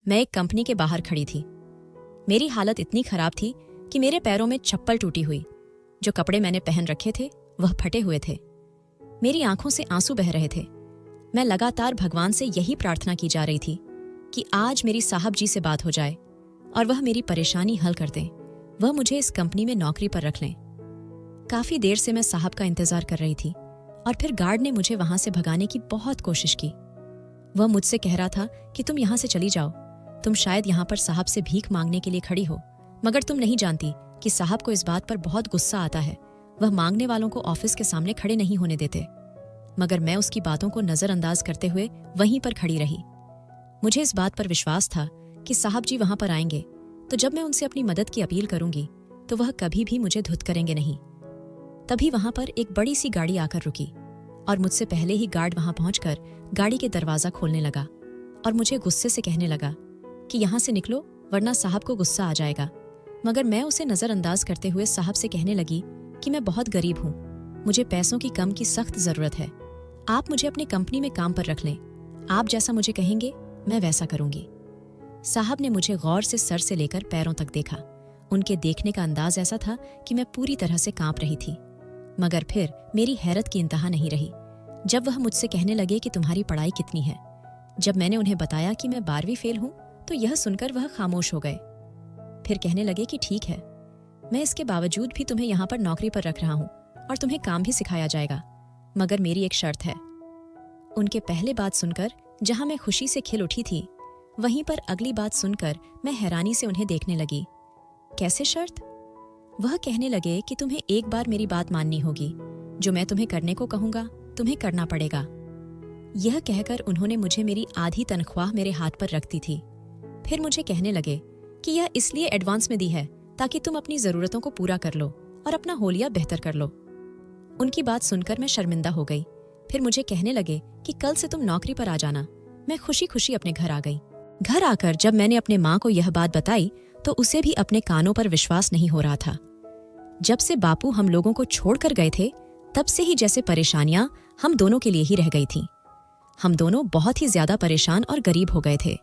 मैं एक कंपनी के बाहर खड़ी थी। मेरी हालत इतनी खराब थी कि मेरे पैरों में चप्पल टूटी हुई, जो कपड़े मैंने पहन रखे थे वह फटे हुए थे। मेरी आंखों से आंसू बह रहे थे। मैं लगातार भगवान से यही प्रार्थना की जा रही थी कि आज मेरी साहब जी से बात हो जाए और वह मेरी परेशानी हल कर दें, वह मुझे इस कंपनी में नौकरी पर रख लें। काफी देर से मैं साहब का इंतजार कर रही थी और फिर गार्ड ने मुझे वहां से भगाने की बहुत कोशिश की। वह मुझसे कह रहा था कि तुम यहां से चली जाओ, तुम शायद यहाँ पर साहब से भीख मांगने के लिए खड़ी हो, मगर तुम नहीं जानती कि साहब को इस बात पर बहुत गुस्सा आता है। वह मांगने वालों को ऑफिस के सामने खड़े नहीं होने देते। मगर मैं उसकी बातों को नजरअंदाज करते हुए वहीं पर खड़ी रही। मुझे इस बात पर विश्वास था कि साहब जी वहां पर आएंगे तो जब मैं उनसे अपनी मदद की अपील करूंगी तो वह कभी भी मुझे धुतकरेंगे नहीं। तभी वहां पर एक बड़ी सी गाड़ी आकर रुकी और मुझसे पहले ही गार्ड वहां पहुंचकर गाड़ी के दरवाजा खोलने लगा और मुझे गुस्से से कहने लगा कि यहां से निकलो वरना साहब को गुस्सा आ जाएगा। मगर मैं उसे नजरअंदाज करते हुए साहब से कहने लगी कि मैं बहुत गरीब हूं, मुझे पैसों की कम की सख्त जरूरत है। आप मुझे अपनी कंपनी में काम पर रख लें, आप जैसा मुझे कहेंगे मैं वैसा करूंगी। साहब ने मुझे गौर से सर से लेकर पैरों तक देखा। उनके देखने का अंदाज ऐसा था कि मैं पूरी तरह से कांप रही थी। मगर फिर मेरी हैरत की इंतहा नहीं रही जब वह मुझसे कहने लगे कि तुम्हारी पढ़ाई कितनी है। जब मैंने उन्हें बताया कि मैं 12वीं फेल हूं तो यह सुनकर वह खामोश हो गए। फिर कहने लगे कि ठीक है, मैं इसके बावजूद भी तुम्हें यहाँ पर नौकरी पर रख रहा हूँ और तुम्हें काम भी सिखाया जाएगा, मगर मेरी एक शर्त है। उनके पहले बात सुनकर जहां मैं खुशी से खिल उठी थी, वहीं पर अगली बात सुनकर मैं हैरानी से उन्हें देखने लगी। कैसे शर्त? वह कहने लगे कि तुम्हें एक बार मेरी बात माननी होगी, जो मैं तुम्हें करने को कहूंगा तुम्हें करना पड़ेगा। यह कहकर उन्होंने मुझे मेरी आधी तनख्वाह मेरे हाथ पर रख दी थी। फिर मुझे कहने लगे कि यह इसलिए एडवांस में दी है ताकि तुम अपनी जरूरतों को पूरा कर लो और अपना होलिया बेहतर कर लो। उनकी बात सुनकर मैं शर्मिंदा हो गई। फिर मुझे कहने लगे कि कल से तुम नौकरी पर आ जाना। मैं खुशी खुशी अपने घर आ गई। घर आकर जब मैंने अपने माँ को यह बात बताई तो उसे भी अपने कानों पर विश्वास नहीं हो रहा था। जब से बापू हम लोगों को छोड़कर गए थे तब से ही जैसे परेशानियां हम दोनों के लिए ही रह गई थीं। हम दोनों बहुत ही ज्यादा परेशान और गरीब हो गए थे।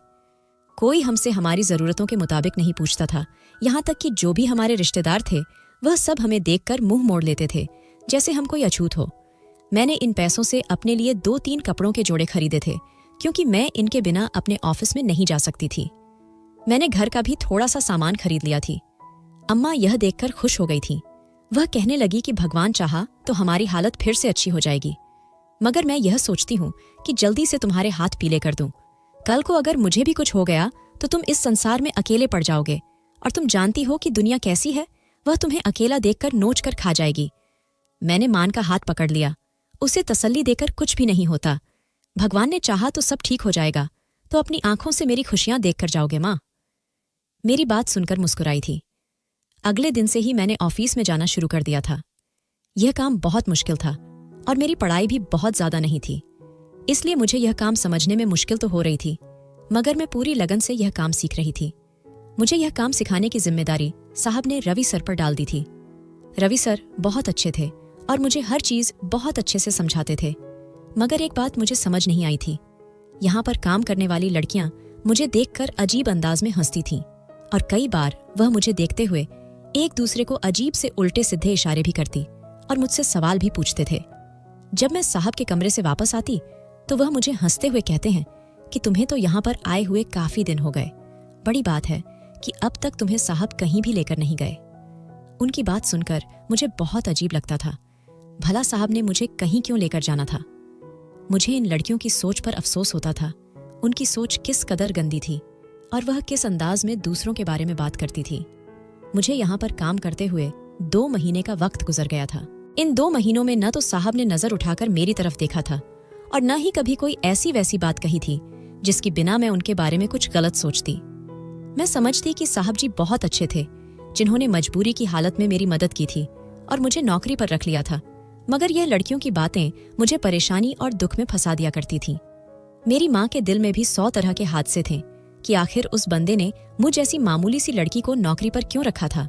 कोई हमसे हमारी जरूरतों के मुताबिक नहीं पूछता था। यहाँ तक कि जो भी हमारे रिश्तेदार थे वह सब हमें देखकर मुंह मोड़ लेते थे, जैसे हम कोई अछूत हो। मैंने इन पैसों से अपने लिए 2-3 कपड़ों के जोड़े खरीदे थे, क्योंकि मैं इनके बिना अपने ऑफिस में नहीं जा सकती थी। मैंने घर का भी थोड़ा सा सामान खरीद लिया थी। अम्मा यह देखकर खुश हो गई थी। वह कहने लगी कि भगवान चाहा तो हमारी हालत फिर से अच्छी हो जाएगी। मगर मैं यह सोचती हूँ कि जल्दी से तुम्हारे हाथ पीले कर दूं। कल को अगर मुझे भी कुछ हो गया तो तुम इस संसार में अकेले पड़ जाओगे, और तुम जानती हो कि दुनिया कैसी है, वह तुम्हें अकेला देखकर नोच कर खा जाएगी। मैंने मान का हाथ पकड़ लिया। उसे तसल्ली देकर कुछ भी नहीं होता। भगवान ने चाहा तो सब ठीक हो जाएगा, तो अपनी आंखों से मेरी खुशियां देखकर जाओगे माँ। मेरी बात सुनकर मुस्कुराई थी। अगले दिन से ही मैंने ऑफिस में जाना शुरू कर दिया था। यह काम बहुत मुश्किल था और मेरी पढ़ाई भी बहुत ज्यादा नहीं थी, इसलिए मुझे यह काम समझने में मुश्किल तो हो रही थी, मगर मैं पूरी लगन से यह काम सीख रही थी। मुझे यह काम सिखाने की जिम्मेदारी साहब ने रवि सर पर डाल दी थी। रवि सर बहुत अच्छे थे और मुझे हर चीज बहुत अच्छे से समझाते थे। मगर एक बात मुझे समझ नहीं आई थी। यहाँ पर काम करने वाली लड़कियां मुझे देखकर अजीब अंदाज में हंसती थीं और कई बार वह मुझे देखते हुए एक दूसरे को अजीब से उल्टे सीधे इशारे भी करती और मुझसे सवाल भी पूछते थे। जब मैं साहब के कमरे से वापस आती तो वह मुझे हंसते हुए कहते हैं कि तुम्हें तो यहाँ पर आए हुए काफी दिन हो गए। बड़ी बात है कि अब तक तुम्हें साहब कहीं भी लेकर नहीं गए। उनकी बात सुनकर मुझे बहुत अजीब लगता था। भला साहब ने मुझे कहीं क्यों लेकर जाना था? मुझे इन लड़कियों की सोच पर अफसोस होता था। उनकी सोच किस कदर गंदी थी और वह किस अंदाज में दूसरों के बारे में बात करती थी। मुझे यहाँ पर काम करते हुए 2 महीने का वक्त गुजर गया था। इन 2 महीनों में न तो साहब ने नजर उठाकर मेरी तरफ देखा था और न ही कभी कोई ऐसी वैसी बात कही थी जिसकी बिना मैं उनके बारे में कुछ गलत सोचती। मैं समझती कि साहब जी बहुत अच्छे थे, जिन्होंने मजबूरी की हालत में मेरी मदद की थी और मुझे नौकरी पर रख लिया था। मगर यह लड़कियों की बातें मुझे परेशानी और दुख में फंसा दिया करती थीं। मेरी माँ के दिल में भी 100 तरह के हादसे थे कि आखिर उस बंदे ने मुझ जैसी मामूली सी लड़की को नौकरी पर क्यों रखा था,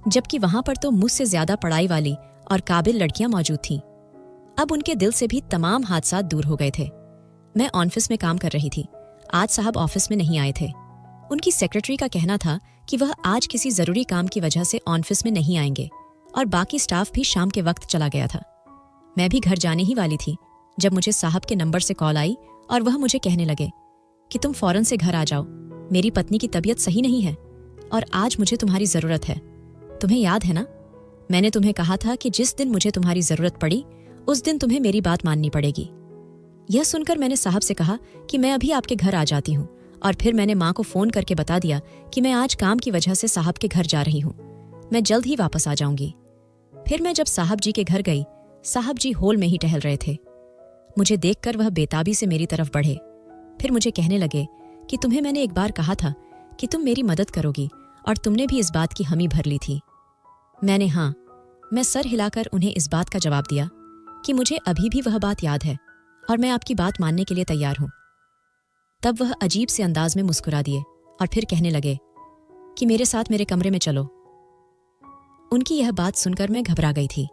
जबकि वहां पर तो मुझसे ज्यादा पढ़ाई वाली और काबिल लड़कियां मौजूद थीं। अब उनके दिल से भी तमाम हादसा दूर हो गए थे। मैं ऑफिस में काम कर रही थी। आज साहब ऑफिस में नहीं आए थे। उनकी सेक्रेटरी का कहना था कि वह आज किसी जरूरी काम की वजह से ऑफिस में नहीं आएंगे और बाकी स्टाफ भी शाम के वक्त चला गया था। मैं भी घर जाने ही वाली थी जब मुझे साहब के नंबर से कॉल आई और वह मुझे कहने लगे कि तुम फौरन से घर आ जाओ, मेरी पत्नी की तबीयत सही नहीं है और आज मुझे तुम्हारी जरूरत है। तुम्हें याद है ना, मैंने तुम्हें कहा था कि जिस दिन मुझे तुम्हारी जरूरत पड़ी उस दिन तुम्हें मेरी बात माननी पड़ेगी। यह सुनकर मैंने साहब से कहा कि मैं अभी आपके घर आ जाती हूँ और फिर मैंने माँ को फोन करके बता दिया कि मैं आज काम की वजह से साहब के घर जा रही हूँ, मैं जल्द ही वापस आ जाऊंगी। फिर मैं जब साहब जी के घर गई, साहब जी हॉल में ही टहल रहे थे। मुझे देखकर वह बेताबी से मेरी तरफ बढ़े। फिर मुझे कहने लगे कि तुम्हें मैंने एक बार कहा था कि तुम मेरी मदद करोगी और तुमने भी इस बात की हामी भर ली थी। मैंने हाँ, मैं सर हिलाकर उन्हें इस बात का जवाब दिया कि मुझे अभी भी वह बात याद है और मैं आपकी बात मानने के लिए तैयार हूं। तब वह अजीब से अंदाज में मुस्कुरा दिए और फिर कहने लगे कि मेरे साथ मेरे कमरे में चलो। उनकी यह बात सुनकर मैं घबरा गई थी।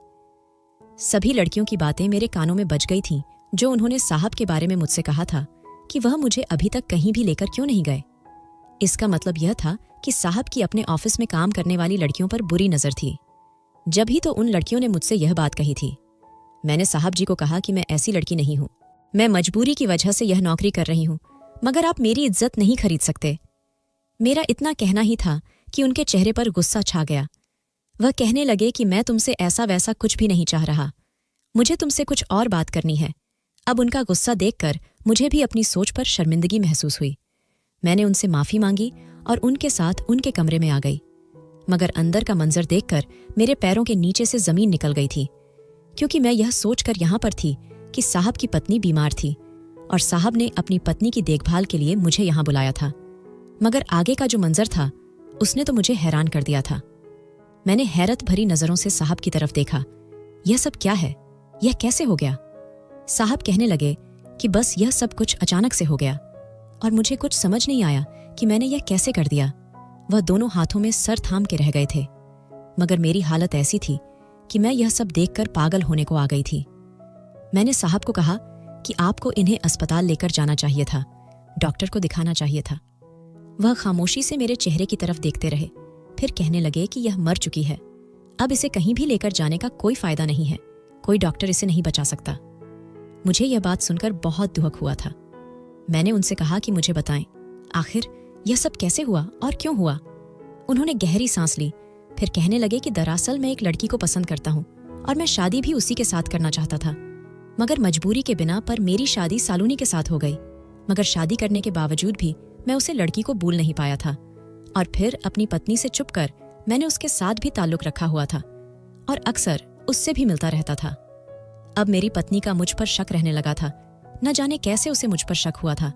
सभी लड़कियों की बातें मेरे कानों में बज गई थीं जो उन्होंने साहब के बारे में मुझसे कहा था कि वह मुझे अभी तक कहीं भी लेकर क्यों नहीं गए। इसका मतलब यह था कि साहब की अपने ऑफिस में काम करने वाली लड़कियों पर बुरी नजर थी। जब ही तो उन लड़कियों ने मुझसे यह बात कही थी। मैंने साहब जी को कहा कि मैं ऐसी लड़की नहीं हूं, मैं मजबूरी की वजह से यह नौकरी कर रही हूं, मगर आप मेरी इज्जत नहीं खरीद सकते। मेरा इतना कहना ही था कि उनके चेहरे पर गुस्सा छा गया। वह कहने लगे कि मैं तुमसे ऐसा वैसा कुछ भी नहीं चाह रहा, मुझे तुमसे कुछ और बात करनी है। अब उनका गुस्सा देखकर मुझे भी अपनी सोच पर शर्मिंदगी महसूस हुई। मैंने उनसे माफी मांगी और उनके साथ उनके कमरे में आ गई, मगर अंदर का मंजर देखकर मेरे पैरों के नीचे से जमीन निकल गई थी, क्योंकि मैं यह सोचकर यहां पर थी कि साहब की पत्नी बीमार थी और साहब ने अपनी पत्नी की देखभाल के लिए मुझे यहां बुलाया था। मगर आगे का जो मंजर था उसने तो मुझे हैरान कर दिया था। मैंने हैरत भरी नजरों से साहब की तरफ देखा। यह सब क्या है, यह कैसे हो गया? साहब कहने लगे कि बस यह सब कुछ अचानक से हो गया और मुझे कुछ समझ नहीं आया कि मैंने यह कैसे कर दिया। वह दोनों हाथों में सर थाम के रह गए थे, मगर मेरी हालत ऐसी थी कि मैं यह सब देखकर पागल होने को आ गई थी। मैंने साहब को कहा कि आपको इन्हें अस्पताल लेकर जाना चाहिए था, डॉक्टर को दिखाना चाहिए था। वह खामोशी से मेरे चेहरे की तरफ देखते रहे, फिर कहने लगे कि यह मर चुकी है, अब इसे कहीं भी लेकर जाने का कोई फायदा नहीं है, कोई डॉक्टर इसे नहीं बचा सकता। मुझे यह बात सुनकर बहुत दुख हुआ था। मैंने उनसे कहा कि मुझे बताएं, आखिर यह सब कैसे हुआ और क्यों हुआ? उन्होंने गहरी सांस ली, फिर कहने लगे कि दरअसल मैं एक लड़की को पसंद करता हूँ और मैं शादी भी उसी के साथ करना चाहता था, मगर मजबूरी के बिना पर मेरी शादी सालूनी के साथ हो गई। मगर शादी करने के बावजूद भी मैं उसे लड़की को भूल नहीं पाया था और फिर अपनी पत्नी से छुपकर मैंने उसके साथ भी ताल्लुक रखा हुआ था और अक्सर उससे भी मिलता रहता था। अब मेरी पत्नी का मुझ पर शक रहने लगा था। न जाने कैसे उसे मुझ पर शक हुआ था।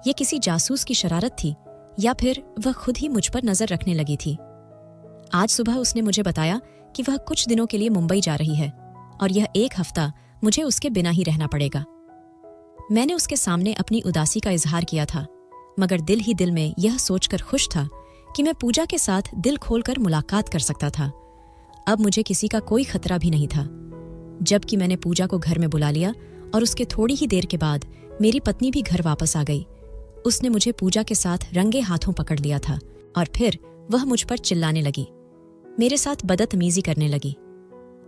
ये किसी जासूस की शरारत थी या फिर वह खुद ही मुझ पर नजर रखने लगी थी। आज सुबह उसने मुझे बताया कि वह कुछ दिनों के लिए मुंबई जा रही है और यह एक हफ्ता मुझे उसके बिना ही रहना पड़ेगा। मैंने उसके सामने अपनी उदासी का इजहार किया था, मगर दिल ही दिल में यह सोचकर खुश था कि मैं पूजा के साथ दिल खोलकर मुलाकात कर सकता था। अब मुझे किसी का कोई खतरा भी नहीं था। जबकि मैंने पूजा को घर में बुला लिया और उसके थोड़ी ही देर के बाद मेरी पत्नी भी घर वापस आ गई। उसने मुझे पूजा के साथ रंगे हाथों पकड़ लिया था और फिर वह मुझ पर चिल्लाने लगी, मेरे साथ बदतमीजी करने लगी।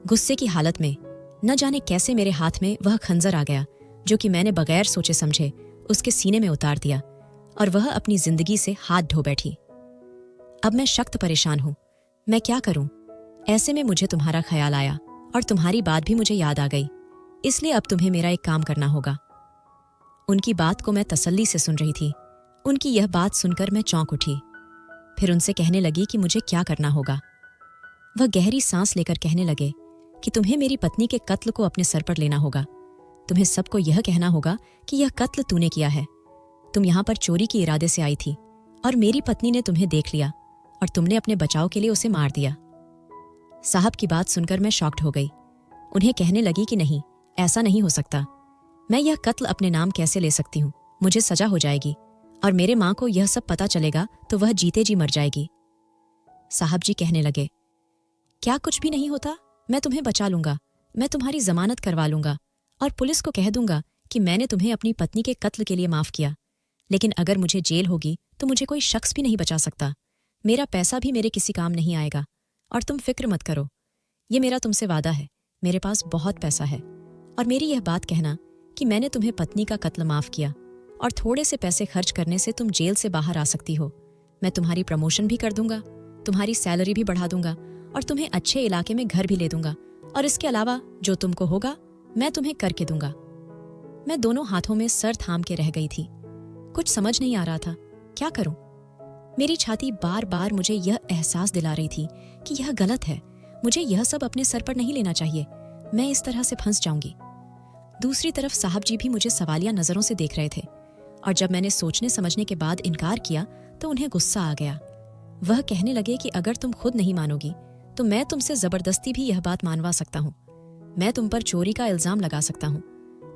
गुस्से की हालत में न जाने कैसे मेरे हाथ में वह खंजर आ गया जो कि मैंने बगैर सोचे समझे उसके सीने में उतार दिया और वह अपनी जिंदगी से हाथ धो बैठी। अब मैं सख्त परेशान हूं, मैं क्या करूं? ऐसे में मुझे तुम्हारा ख्याल आया और तुम्हारी बात भी मुझे याद आ गई, इसलिए अब तुम्हें मेरा एक काम करना होगा। उनकी बात को मैं तसल्ली से सुन रही थी। उनकी यह बात सुनकर मैं चौंक उठी। फिर उनसे कहने लगी कि मुझे क्या करना होगा। वह गहरी सांस लेकर कहने लगे कि तुम्हें मेरी पत्नी के कत्ल को अपने सर पर लेना होगा। तुम्हें सबको यह कहना होगा कि यह कत्ल तूने किया है। तुम यहाँ पर चोरी के इरादे से आई थी और मेरी पत्नी ने तुम्हें देख लिया और तुमने अपने बचाव के लिए उसे मार दिया। साहब की बात सुनकर मैं शॉक्ड हो गई। उन्हें कहने लगी कि नहीं, ऐसा नहीं हो सकता। मैं यह कत्ल अपने नाम कैसे ले सकती हूँ? मुझे सजा हो जाएगी और मेरे माँ को यह सब पता चलेगा तो वह जीते जी मर जाएगी। साहब जी कहने लगे, क्या कुछ भी नहीं होता, मैं तुम्हें बचा लूंगा। मैं तुम्हारी जमानत करवा लूंगा और पुलिस को कह दूंगा कि मैंने तुम्हें अपनी पत्नी के कत्ल के लिए माफ किया। लेकिन अगर मुझे जेल होगी तो मुझे कोई शख्स भी नहीं बचा सकता। मेरा पैसा भी मेरे किसी काम नहीं आएगा। और तुम फिक्र मत करो, ये मेरा तुमसे वादा है, मेरे पास बहुत पैसा है। और मेरी यह बात कहना कि मैंने तुम्हें पत्नी का कत्ल माफ किया और थोड़े से पैसे खर्च करने से तुम जेल से बाहर आ सकती हो। मैं तुम्हारी प्रमोशन भी कर दूंगा, तुम्हारी सैलरी भी बढ़ा दूंगा और तुम्हें अच्छे इलाके में घर भी ले दूंगा। और इसके अलावा जो तुमको होगा मैं तुम्हें करके दूंगा। मैं दोनों हाथों में सर थाम के रह गई थी। कुछ समझ नहीं आ रहा था, क्या करूं? मेरी छाती बार बार मुझे यह एहसास दिला रही थी कि यह गलत है, मुझे यह सब अपने सर पर नहीं लेना चाहिए, मैं इस तरह से फंस जाऊंगी। दूसरी तरफ साहब जी भी मुझे सवालिया नजरों से देख रहे थे और जब मैंने सोचने समझने के बाद इनकार किया तो उन्हें गुस्सा आ गया। वह कहने लगे कि अगर तुम खुद नहीं मानोगी तो मैं तुमसे जबरदस्ती भी यह बात मानवा सकता हूँ। मैं तुम पर चोरी का इल्जाम लगा सकता हूँ,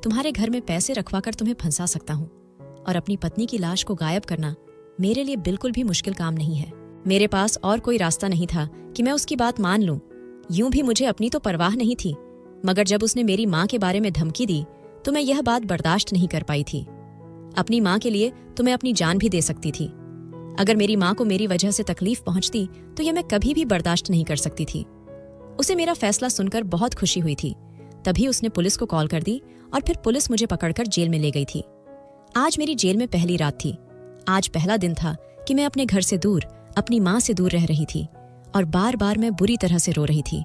तुम्हारे घर में पैसे रखवाकर तुम्हें फंसा सकता हूँ और अपनी पत्नी की लाश को गायब करना मेरे लिए बिल्कुल भी मुश्किल काम नहीं है। मेरे पास और कोई रास्ता नहीं था कि मैं उसकी बात मान लूं। यूं भी मुझे अपनी तो परवाह नहीं थी, मगर जब उसने मेरी माँ के बारे में धमकी दी तो मैं यह बात बर्दाश्त नहीं कर पाई थी। अपनी माँ के लिए तो मैं अपनी जान भी दे सकती थी। अगर मेरी माँ को मेरी वजह से तकलीफ पहुंचती तो यह मैं कभी भी बर्दाश्त नहीं कर सकती थी। उसे मेरा फैसला सुनकर बहुत खुशी हुई थी। तभी उसने पुलिस को कॉल कर दी और फिर पुलिस मुझे पकड़कर जेल में ले गई थी। आज मेरी जेल में पहली रात थी। आज पहला दिन था कि मैं अपने घर से दूर, अपनी माँ से दूर रह रही थी और बार बार मैं बुरी तरह से रो रही थी।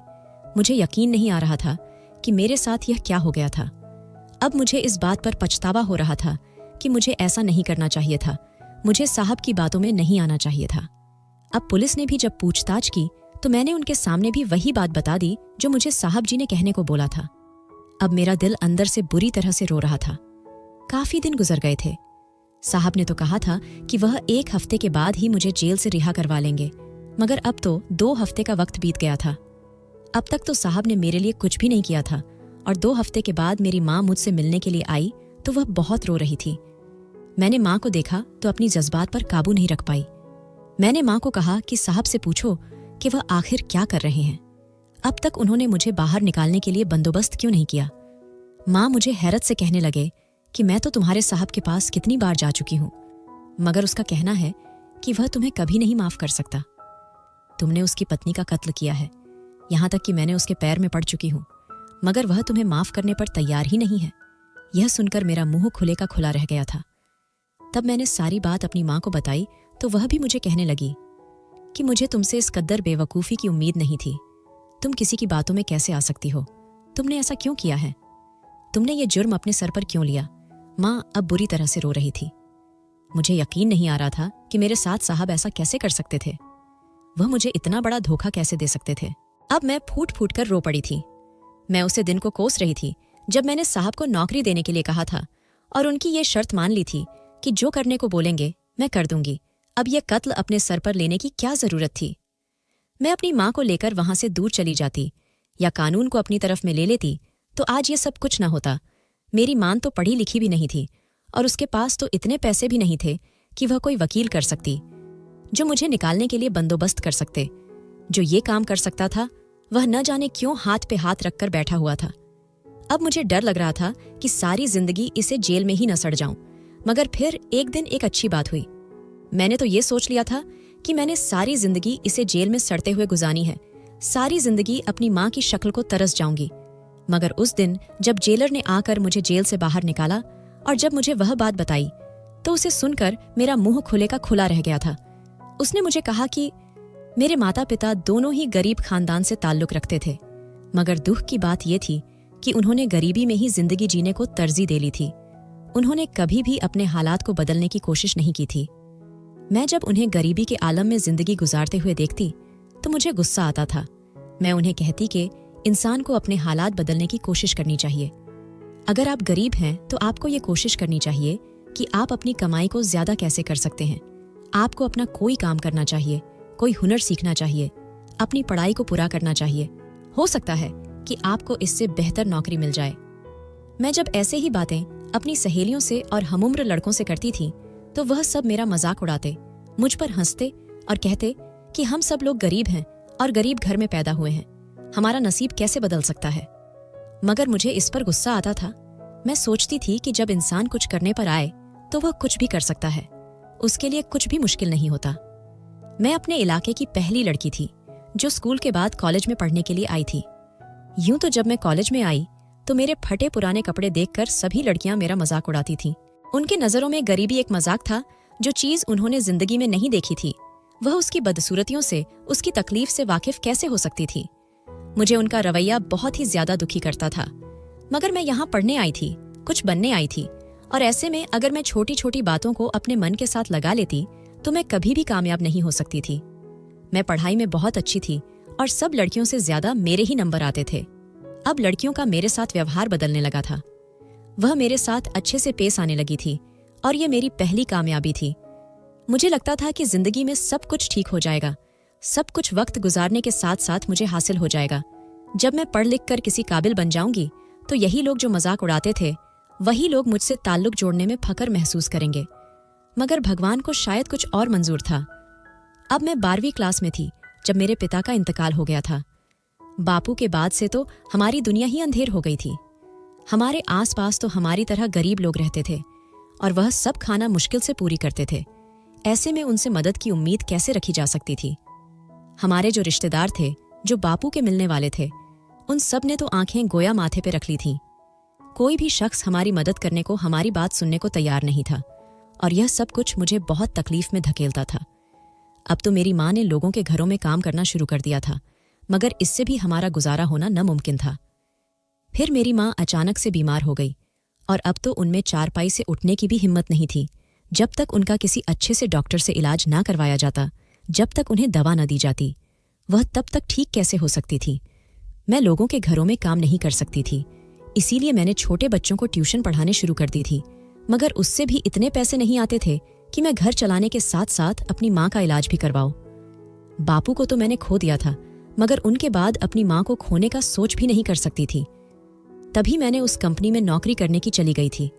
मुझे यकीन नहीं आ रहा था कि मेरे साथ यह क्या हो गया था। अब मुझे इस बात पर पछतावा हो रहा था कि मुझे ऐसा नहीं करना चाहिए था, मुझे साहब की बातों में नहीं आना चाहिए था। अब पुलिस ने भी जब पूछताछ की तो मैंने उनके सामने भी वही बात बता दी जो मुझे साहब जी ने कहने को बोला था। अब मेरा दिल अंदर से बुरी तरह से रो रहा था। काफी दिन गुजर गए थे। साहब ने तो कहा था कि वह 1 हफ्ते के बाद ही मुझे जेल से रिहा करवा लेंगे, मगर अब तो 2 हफ्ते का वक्त बीत गया था। अब तक तो साहब ने मेरे लिए कुछ भी नहीं किया था और 2 हफ्ते के बाद मेरी माँ मुझसे मिलने के लिए आई तो वह बहुत रो रही थी। मैंने माँ को देखा तो अपनी जज्बात पर काबू नहीं रख पाई। मैंने माँ को कहा कि साहब से पूछो कि वह आखिर क्या कर रहे हैं। अब तक उन्होंने मुझे बाहर निकालने के लिए बंदोबस्त क्यों नहीं किया। माँ मुझे हैरत से कहने लगे कि मैं तो तुम्हारे साहब के पास कितनी बार जा चुकी हूं, मगर उसका कहना है कि वह तुम्हें कभी नहीं माफ कर सकता। तुमने उसकी पत्नी का कत्ल किया है, यहां तक कि मैंने उसके पैर में पड़ चुकी हूं, मगर वह तुम्हें माफ करने पर तैयार ही नहीं है। यह सुनकर मेरा मुंह खुले का खुला रह गया था। तब मैंने सारी बात अपनी माँ को बताई तो वह भी मुझे कहने लगी कि मुझे तुमसे इस कद्दर बेवकूफ़ी की उम्मीद नहीं थी। तुम किसी की बातों में कैसे आ सकती हो? तुमने ऐसा क्यों किया है? तुमने ये जुर्म अपने सर पर क्यों लिया? माँ अब बुरी तरह से रो रही थी। मुझे यकीन नहीं आ रहा था कि मेरे साथ साहब ऐसा कैसे कर सकते थे। वह मुझे इतना बड़ा धोखा कैसे दे सकते थे। अब मैं फूट फूट कर रो पड़ी थी। मैं उसे दिन को कोस रही थी जब मैंने साहब को नौकरी देने के लिए कहा था और उनकी ये शर्त मान ली थी कि जो करने को बोलेंगे मैं कर दूंगी। अब यह कत्ल अपने सर पर लेने की क्या जरूरत थी? मैं अपनी माँ को लेकर वहां से दूर चली जाती या कानून को अपनी तरफ में ले लेती तो आज ये सब कुछ न होता। मेरी माँ तो पढ़ी लिखी भी नहीं थी और उसके पास तो इतने पैसे भी नहीं थे कि वह कोई वकील कर सकती जो मुझे निकालने के लिए बंदोबस्त कर सकते। जो ये काम कर सकता था वह न जाने क्यों हाथ पे हाथ रखकर बैठा हुआ था। अब मुझे डर लग रहा था कि सारी जिंदगी इसे जेल में ही न सड़ जाऊं। मगर फिर एक दिन एक अच्छी बात हुई। मैंने तो ये सोच लिया था कि मैंने सारी जिंदगी इसे जेल में सड़ते हुए गुजारी है, सारी जिंदगी अपनी माँ की शक्ल को तरस जाऊंगी। मगर उस दिन जब जेलर ने आकर मुझे जेल से बाहर निकाला और जब मुझे वह बात बताई तो उसे सुनकर मेरा मुंह खुले का खुला रह गया था। उसने मुझे कहा कि मेरे माता पिता दोनों ही गरीब खानदान से ताल्लुक रखते थे, मगर दुख की बात यह थी कि उन्होंने गरीबी में ही जिंदगी जीने को तरजीह दे ली थी। उन्होंने कभी भी अपने हालात को बदलने की कोशिश नहीं की थी। मैं जब उन्हें गरीबी के आलम में जिंदगी गुजारते हुए देखती तो मुझे गुस्सा आता था। मैं उन्हें कहती कि इंसान को अपने हालात बदलने की कोशिश करनी चाहिए। अगर आप गरीब हैं तो आपको ये कोशिश करनी चाहिए कि आप अपनी कमाई को ज्यादा कैसे कर सकते हैं। आपको अपना कोई काम करना चाहिए, कोई हुनर सीखना चाहिए, अपनी पढ़ाई को पूरा करना चाहिए। हो सकता है कि आपको इससे बेहतर नौकरी मिल जाए। मैं जब ऐसे ही बातें अपनी सहेलियों से और हमउम्र लड़कों से करती थी तो वह सब मेरा मजाक उड़ाते, मुझ पर हंसते और कहते कि हम सब लोग गरीब हैं और गरीब घर में पैदा हुए हैं, हमारा नसीब कैसे बदल सकता है। मगर मुझे इस पर गुस्सा आता था। मैं सोचती थी कि जब इंसान कुछ करने पर आए तो वह कुछ भी कर सकता है। उसके लिए कुछ भी मुश्किल नहीं होता। मैं अपने इलाके की पहली लड़की थी जो स्कूल के बाद कॉलेज में पढ़ने के लिए आई थी। यूं तो जब मैं कॉलेज में आई तो मेरे फटे पुराने कपड़े देखकर सभी लड़कियां मेरा मजाक उड़ाती थीं। उनके नजरों में गरीबी एक मजाक था। जो चीज उन्होंने जिंदगी में नहीं देखी थी वह उसकी बदसूरतियों से, उसकी तकलीफ से वाकिफ कैसे हो सकती थी। मुझे उनका रवैया बहुत ही ज्यादा दुखी करता था। मगर मैं यहाँ पढ़ने आई थी, कुछ बनने आई थी, और ऐसे में अगर मैं छोटी छोटी बातों को अपने मन के साथ लगा लेती तो मैं कभी भी कामयाब नहीं हो सकती थी। मैं पढ़ाई में बहुत अच्छी थी और सब लड़कियों से ज्यादा मेरे ही नंबर आते थे। अब लड़कियों का मेरे साथ व्यवहार बदलने लगा था। वह मेरे साथ अच्छे से पेश आने लगी थी और ये मेरी पहली कामयाबी थी। मुझे लगता था कि जिंदगी में सब कुछ ठीक हो जाएगा, सब कुछ वक्त गुजारने के साथ साथ मुझे हासिल हो जाएगा। जब मैं पढ़ लिख कर किसी काबिल बन जाऊंगी तो यही लोग जो मजाक उड़ाते थे वही लोग मुझसे ताल्लुक जोड़ने में फख्र महसूस करेंगे। मगर भगवान को शायद कुछ और मंजूर था। अब मैं 12वीं क्लास में थी जब मेरे पिता का इंतकाल हो गया था। बापू के बाद से तो हमारी दुनिया ही अंधेर हो गई थी। हमारे आसपास तो हमारी तरह गरीब लोग रहते थे और वह सब खाना मुश्किल से पूरी करते थे। ऐसे में उनसे मदद की उम्मीद कैसे रखी जा सकती थी। हमारे जो रिश्तेदार थे, जो बापू के मिलने वाले थे, उन सब ने तो आंखें गोया माथे पे रख ली थीं। कोई भी शख्स हमारी मदद करने को, हमारी बात सुनने को तैयार नहीं था और यह सब कुछ मुझे बहुत तकलीफ में धकेलता था। अब तो मेरी माँ ने लोगों के घरों में काम करना शुरू कर दिया था, मगर इससे भी हमारा गुजारा होना नामुमकिन था। फिर मेरी माँ अचानक से बीमार हो गई और अब तो उनमें चारपाई से उठने की भी हिम्मत नहीं थी जब तक उनका किसी अच्छे से डॉक्टर से इलाज ना करवाया जाता, जब तक उन्हें दवा न दी जाती। वह तब तक ठीक कैसे हो सकती थी। मैं लोगों के घरों में काम नहीं कर सकती थी, इसीलिए मैंने छोटे बच्चों को ट्यूशन पढ़ाने शुरू कर दी थी। मगर उससे भी इतने पैसे नहीं आते थे कि मैं घर चलाने के साथ साथ अपनी माँ का इलाज भी करवाऊं। बापू को तो मैंने खो दिया था, मगर उनके बाद अपनी माँ को खोने का सोच भी नहीं कर सकती थी। तभी मैंने उस कंपनी में नौकरी करने की चली गई थी।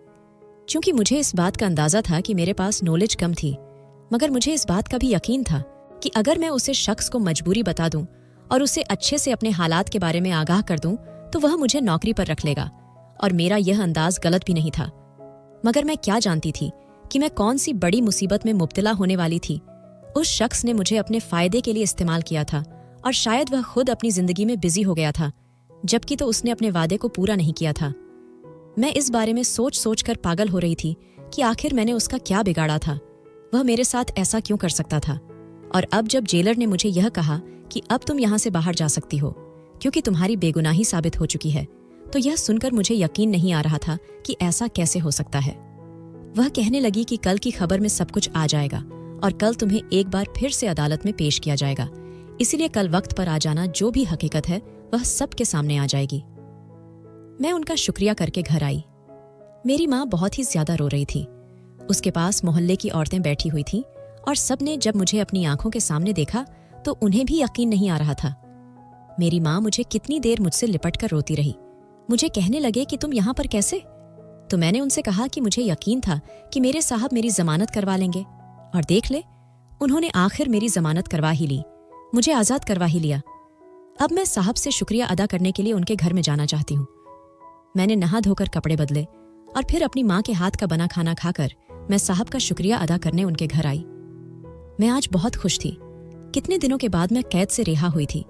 क्योंकि मुझे इस बात का अंदाजा था कि मेरे पास नॉलेज कम थी, मगर मुझे इस बात का भी यकीन था कि अगर मैं उसे शख्स को मजबूरी बता दूं और उसे अच्छे से अपने हालात के बारे में आगाह कर दूं तो वह मुझे नौकरी पर रख लेगा। और मेरा यह अंदाज गलत भी नहीं था। मगर मैं क्या जानती थी कि मैं कौन सी बड़ी मुसीबत में मुब्तला होने वाली थी। उस शख्स ने मुझे अपने फायदे के लिए इस्तेमाल किया था और शायद वह खुद अपनी जिंदगी में बिजी हो गया था, जबकि तो उसने अपने वादे को पूरा नहीं किया था। मैं इस बारे में सोच सोच कर पागल हो रही थी कि आखिर मैंने उसका क्या बिगाड़ा था। वह मेरे साथ ऐसा क्यों कर सकता था। और अब जब जेलर ने मुझे यह कहा कि अब तुम यहाँ से बाहर जा सकती हो क्योंकि तुम्हारी बेगुनाही साबित हो चुकी है, तो यह सुनकर मुझे यकीन नहीं आ रहा था कि ऐसा कैसे हो सकता है। वह कहने लगी कि कल की खबर में सब कुछ आ जाएगा और कल तुम्हें एक बार फिर से अदालत में पेश किया जाएगा, इसीलिए कल वक्त पर आ जाना। जो भी हकीकत है वह सबके सामने आ जाएगी। मैं उनका शुक्रिया करके घर आई। मेरी माँ बहुत ही ज्यादा रो रही थी। उसके पास मोहल्ले की औरतें बैठी हुई थीं और सबने जब मुझे अपनी आंखों के सामने देखा तो उन्हें भी यकीन नहीं आ रहा था। मेरी माँ मुझे कितनी देर मुझसे लिपट कर रोती रही। मुझे कहने लगे कि तुम यहाँ पर कैसे? तो मैंने उनसे कहा कि मुझे यकीन था कि मेरे साहब मेरी जमानत करवा लेंगे, और देख ले, उन्होंने आखिर मेरी जमानत करवा ही ली, मुझे आजाद करवा ही लिया। अब मैं साहब से शुक्रिया अदा करने के लिए उनके घर में जाना चाहती हूँ। मैंने नहा धोकर कपड़े बदले और फिर अपनी माँ के हाथ का बना खाना खाकर मैं साहब का शुक्रिया अदा करने उनके घर आई। मैं आज बहुत खुश थी। कितने दिनों के बाद मैं कैद से रिहा हुई थी।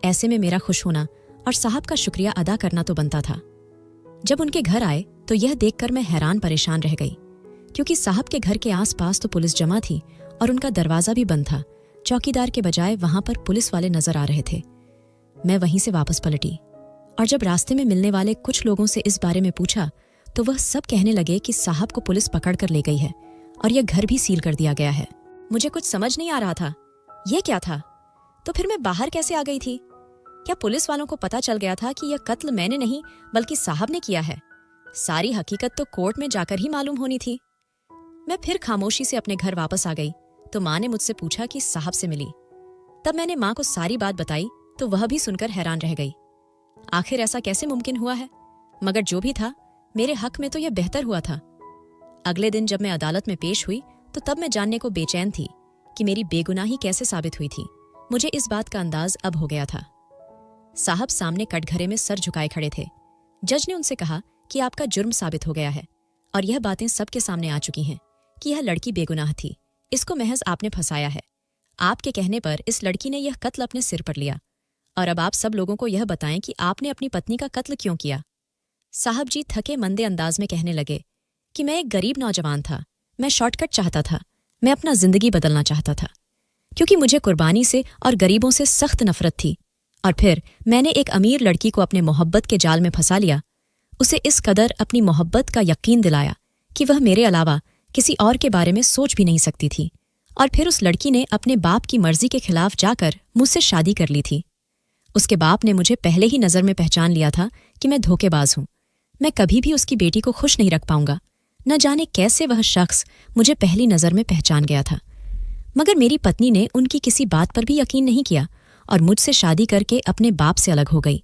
ऐसे में मेरा खुश होना और साहब का शुक्रिया अदा करना तो बनता था। जब उनके घर आए तो यह देखकर मैं हैरान परेशान रह गई, क्योंकि साहब के घर के आसपास तो पुलिस जमा थी और उनका दरवाजा भी बंद था। चौकीदार के बजाय वहां पर पुलिस वाले नजर आ रहे थे। मैं वहीं से वापस पलटी और जब रास्ते में मिलने वाले कुछ लोगों से इस बारे में पूछा तो वह सब कहने लगे कि साहब को पुलिस पकड़ कर ले गई है और यह घर भी सील कर दिया गया है। मुझे कुछ समझ नहीं आ रहा था, यह क्या था? तो फिर मैं बाहर कैसे आ गई थी? क्या पुलिस वालों को पता चल गया था कि यह कत्ल मैंने नहीं बल्कि साहब ने किया है? सारी हकीकत तो कोर्ट में जाकर ही मालूम होनी थी। मैं फिर खामोशी से अपने घर वापस आ गई तो माँ ने मुझसे पूछा कि साहब से मिली। तब मैंने माँ को सारी बात बताई तो वह भी सुनकर हैरान रह गई। आखिर ऐसा कैसे मुमकिन हुआ है? मगर जो भी था, मेरे हक में तो यह बेहतर हुआ था। अगले दिन जब मैं अदालत में पेश हुई तो तब मैं जानने को बेचैन थी कि मेरी बेगुनाही कैसे साबित हुई थी। मुझे इस बात का अंदाज अब हो गया था। साहब सामने कटघरे में सर झुकाए खड़े थे। जज ने उनसे कहा कि आपका जुर्म साबित हो गया है और यह बातें सबके सामने आ चुकी हैं। कि यह लड़की बेगुनाह थी, इसको महज आपने फंसाया है। आपके कहने पर इस लड़की ने यह कत्ल अपने सिर पर लिया, और अब आप सब लोगों को यह बताएं कि आपने अपनी पत्नी का कत्ल क्यों किया। साहब जी थके मंदे अंदाज में कहने लगे कि मैं एक गरीब नौजवान था, मैं शॉर्टकट चाहता था, मैं अपना जिंदगी बदलना चाहता था, क्योंकि मुझे कुर्बानी से और गरीबों से सख्त नफरत थी। और फिर मैंने एक अमीर लड़की को अपने मोहब्बत के जाल में फंसा लिया, उसे इस कदर अपनी मोहब्बत का यकीन दिलाया कि वह मेरे अलावा किसी और के बारे में सोच भी नहीं सकती थी। और फिर उस लड़की ने अपने बाप की मर्जी के खिलाफ जाकर मुझसे शादी कर ली थी। उसके बाप ने मुझे पहले ही नज़र में पहचान लिया था कि मैं धोखेबाज हूं, मैं कभी भी उसकी बेटी को खुश नहीं रख पाऊंगा। न जाने कैसे वह शख्स मुझे पहली नज़र में पहचान गया था। मगर मेरी पत्नी ने उनकी किसी बात पर भी यकीन नहीं किया और मुझसे शादी करके अपने बाप से अलग हो गई।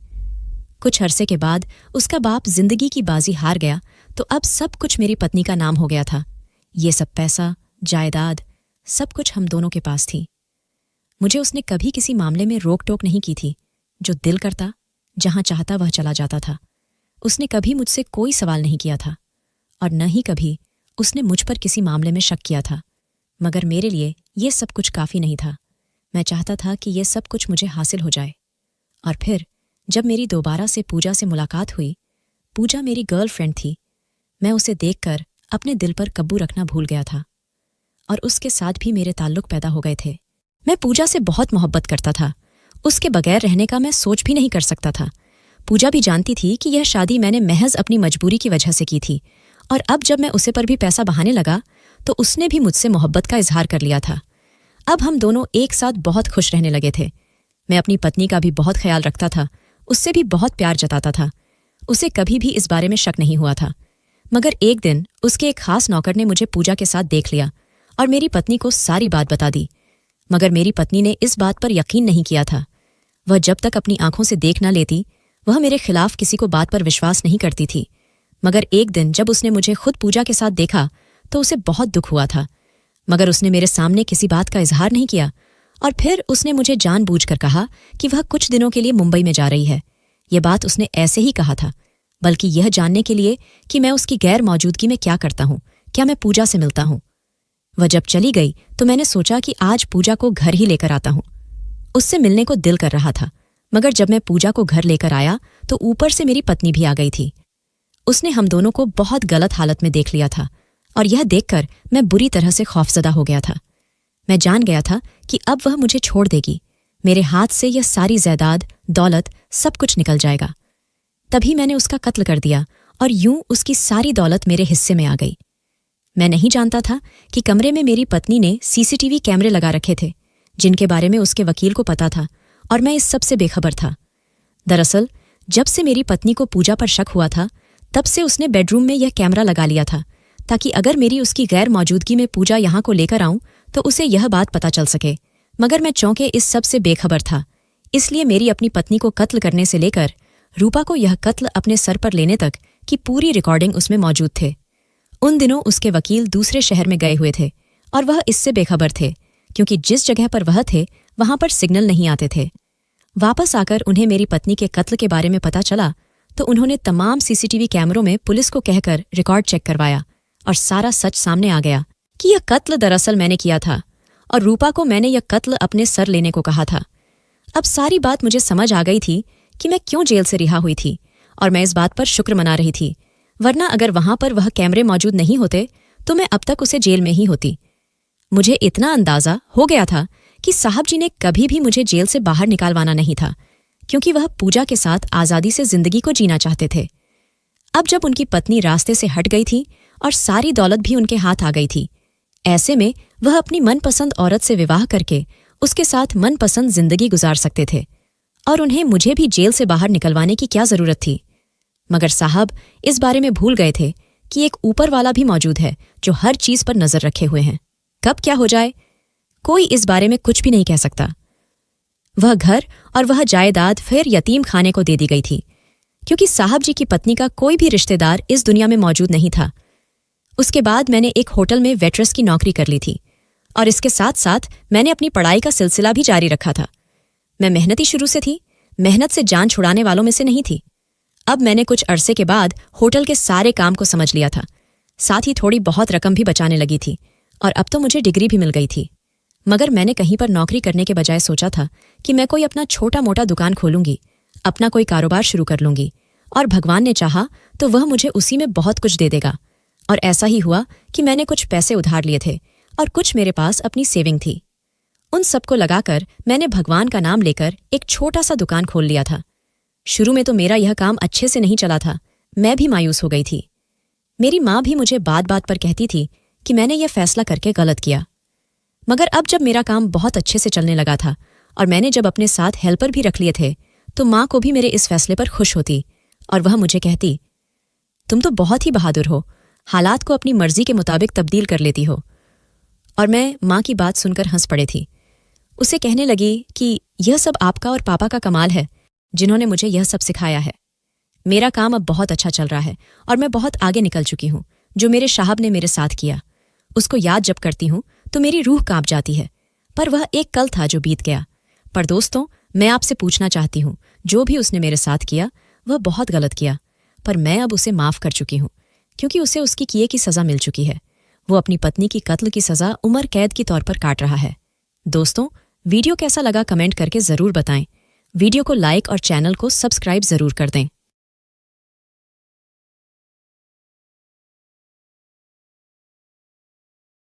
कुछ अरसे के बाद उसका बाप जिंदगी की बाजी हार गया तो अब सब कुछ मेरी पत्नी का नाम हो गया था। ये सब पैसा, जायदाद, सब कुछ हम दोनों के पास थी। मुझे उसने कभी किसी मामले में रोक टोक नहीं की थी। जो दिल करता, जहां चाहता वह चला जाता था। उसने कभी मुझसे कोई सवाल नहीं किया था और न ही कभी उसने मुझ पर किसी मामले में शक किया था। मगर मेरे लिए ये सब कुछ काफ़ी नहीं था। मैं चाहता था कि ये सब कुछ मुझे हासिल हो जाए। और फिर जब मेरी दोबारा से पूजा से मुलाकात हुई, पूजा मेरी गर्लफ्रेंड थी, मैं उसे देखकर अपने दिल पर कब्बू रखना भूल गया था और उसके साथ भी मेरे ताल्लुक पैदा हो गए थे। मैं पूजा से बहुत मोहब्बत करता था, उसके बगैर रहने का मैं सोच भी नहीं कर सकता था। पूजा भी जानती थी कि यह शादी मैंने महज अपनी मजबूरी की वजह से की थी और अब जब मैं उसे पर भी पैसा बहाने लगा तो उसने भी मुझसे मोहब्बत का इजहार कर लिया था। अब हम दोनों एक साथ बहुत खुश रहने लगे थे। मैं अपनी पत्नी का भी बहुत ख्याल रखता था, उससे भी बहुत प्यार जताता था। उसे कभी भी इस बारे में शक नहीं हुआ था। मगर एक दिन उसके एक खास नौकर ने मुझे पूजा के साथ देख लिया और मेरी पत्नी को सारी बात बता दी। मगर मेरी पत्नी ने इस बात पर यकीन नहीं किया था। वह जब तक अपनी आंखों से देख न लेती वह मेरे खिलाफ किसी को बात पर विश्वास नहीं करती थी। मगर एक दिन जब उसने मुझे खुद पूजा के साथ देखा तो उसे बहुत दुख हुआ था, मगर उसने मेरे सामने किसी बात का इजहार नहीं किया। और फिर उसने मुझे जानबूझकर कहा कि वह कुछ दिनों के लिए मुंबई में जा रही है। यह बात उसने ऐसे ही कहा था, बल्कि यह जानने के लिए कि मैं उसकी गैर मौजूदगी में क्या करता हूँ, क्या मैं पूजा से मिलता हूँ। वह जब चली गई तो मैंने सोचा कि आज पूजा को घर ही लेकर आता हूँ। उससे मिलने को दिल कर रहा था, मगर जब मैं पूजा को घर लेकर आया तो ऊपर से मेरी पत्नी भी आ गई थी। उसने हम दोनों को बहुत गलत हालत में देख लिया था और यह देखकर मैं बुरी तरह से खौफजदा हो गया था। मैं जान गया था कि अब वह मुझे छोड़ देगी, मेरे हाथ से यह सारी जायदाद, दौलत, सब कुछ निकल जाएगा। तभी मैंने उसका कत्ल कर दिया और यूं उसकी सारी दौलत मेरे हिस्से में आ गई। मैं नहीं जानता था कि कमरे में मेरी पत्नी ने सीसीटीवी कैमरे लगा रखे थे, जिनके बारे में उसके वकील को पता था और मैं इस सब से बेखबर था। दरअसल जब से मेरी पत्नी को पूजा पर शक हुआ था तब से उसने बेडरूम में यह कैमरा लगा लिया था, ताकि अगर मेरी उसकी गैर मौजूदगी में पूजा यहाँ को लेकर आऊं तो उसे यह बात पता चल सके। मगर मैं चौंके इस सब से बेखबर था, इसलिए मेरी अपनी पत्नी को कत्ल करने से लेकर रूपा को यह कत्ल अपने सर पर लेने तक की पूरी रिकॉर्डिंग उसमें मौजूद थे। उन दिनों उसके वकील दूसरे शहर में गए हुए थे और वह इससे बेखबर थे, क्योंकि जिस जगह पर वह थे वहां पर सिग्नल नहीं आते थे। वापस आकर उन्हें मेरी पत्नी के कत्ल के बारे में पता चला तो उन्होंने तमाम सीसीटीवी कैमरों में पुलिस को कहकर रिकॉर्ड चेक करवाया और सारा सच सामने आ गया कि यह कत्ल दरअसल मैंने किया था और रूपा को मैंने यह कत्ल अपने सर लेने को कहा था। अब सारी बात मुझे समझ आ गई थी कि मैं क्यों जेल से रिहा हुई थी और मैं इस बात पर शुक्र मना रही थी, वरना अगर वहां पर वह कैमरे मौजूद नहीं होते तो मैं अब तक उसे जेल में ही होती। मुझे इतना अंदाजा हो गया था कि साहब जी ने कभी भी मुझे जेल से बाहर निकालवाना नहीं था, क्योंकि वह पूजा के साथ आज़ादी से जिंदगी को जीना चाहते थे। अब जब उनकी पत्नी रास्ते से हट गई थी और सारी दौलत भी उनके हाथ आ गई थी, ऐसे में वह अपनी मनपसंद औरत से विवाह करके उसके साथ मनपसंद जिंदगी गुजार सकते थे और उन्हें मुझे भी जेल से बाहर निकलवाने की क्या जरूरत थी। मगर साहब इस बारे में भूल गए थे कि एक ऊपर वाला भी मौजूद है जो हर चीज पर नजर रखे हुए हैं। कब क्या हो जाए कोई इस बारे में कुछ भी नहीं कह सकता। वह घर और वह जायदाद फिर यतीम खाने को दे दी गई थी, क्योंकि साहब जी की पत्नी का कोई भी रिश्तेदार इस दुनिया में मौजूद नहीं था। उसके बाद मैंने एक होटल में वेट्रेस की नौकरी कर ली थी और इसके साथ साथ मैंने अपनी पढ़ाई का सिलसिला भी जारी रखा था। मैं मेहनती शुरू से थी, मेहनत से जान छुड़ाने वालों में से नहीं थी। अब मैंने कुछ अरसे के बाद होटल के सारे काम को समझ लिया था। साथ ही थोड़ी बहुत रकम भी बचाने लगी थी और अब तो मुझे डिग्री भी मिल गई थी। मगर मैंने कहीं पर नौकरी करने के बजाय सोचा था कि मैं कोई अपना छोटा मोटा दुकान खोलूंगी, अपना कोई कारोबार शुरू कर लूंगी और भगवान ने चाहा तो वह मुझे उसी में बहुत कुछ दे देगा। और ऐसा ही हुआ कि मैंने कुछ पैसे उधार लिए थे और कुछ मेरे पास अपनी सेविंग थी। उन सबको लगाकर मैंने भगवान का नाम लेकर एक छोटा सा दुकान खोल लिया था। शुरू में तो मेरा यह काम अच्छे से नहीं चला था, मैं भी मायूस हो गई थी। मेरी माँ भी मुझे बात बात पर कहती थी कि मैंने यह फैसला करके गलत किया। मगर अब जब मेरा काम बहुत अच्छे से चलने लगा था और मैंने जब अपने साथ हेल्पर भी रख लिए थे, तो माँ को भी मेरे इस फैसले पर खुश होती और वह मुझे कहती, तुम तो बहुत ही बहादुर हो, हालात को अपनी मर्जी के मुताबिक तब्दील कर लेती हो। और मैं माँ की बात सुनकर हंस पड़े थी। उसे कहने लगी कि यह सब आपका और पापा का कमाल है, जिन्होंने मुझे यह सब सिखाया है। मेरा काम अब बहुत अच्छा चल रहा है और मैं बहुत आगे निकल चुकी हूँ। जो मेरे साहब ने मेरे साथ किया, उसको याद जब करती हूँ तो मेरी रूह कांप जाती है। पर वह एक कल था जो बीत गया। पर दोस्तों, मैं आपसे पूछना चाहती हूँ, जो भी उसने मेरे साथ किया वह बहुत गलत किया, पर मैं अब उसे माफ कर चुकी हूँ, क्योंकि उसे उसकी किए की सजा मिल चुकी है। वो अपनी पत्नी की कत्ल की सजा उम्र कैद के तौर पर काट रहा है। दोस्तों, वीडियो कैसा लगा कमेंट करके जरूर बताएं। वीडियो को लाइक और चैनल को सब्सक्राइब जरूर कर दें।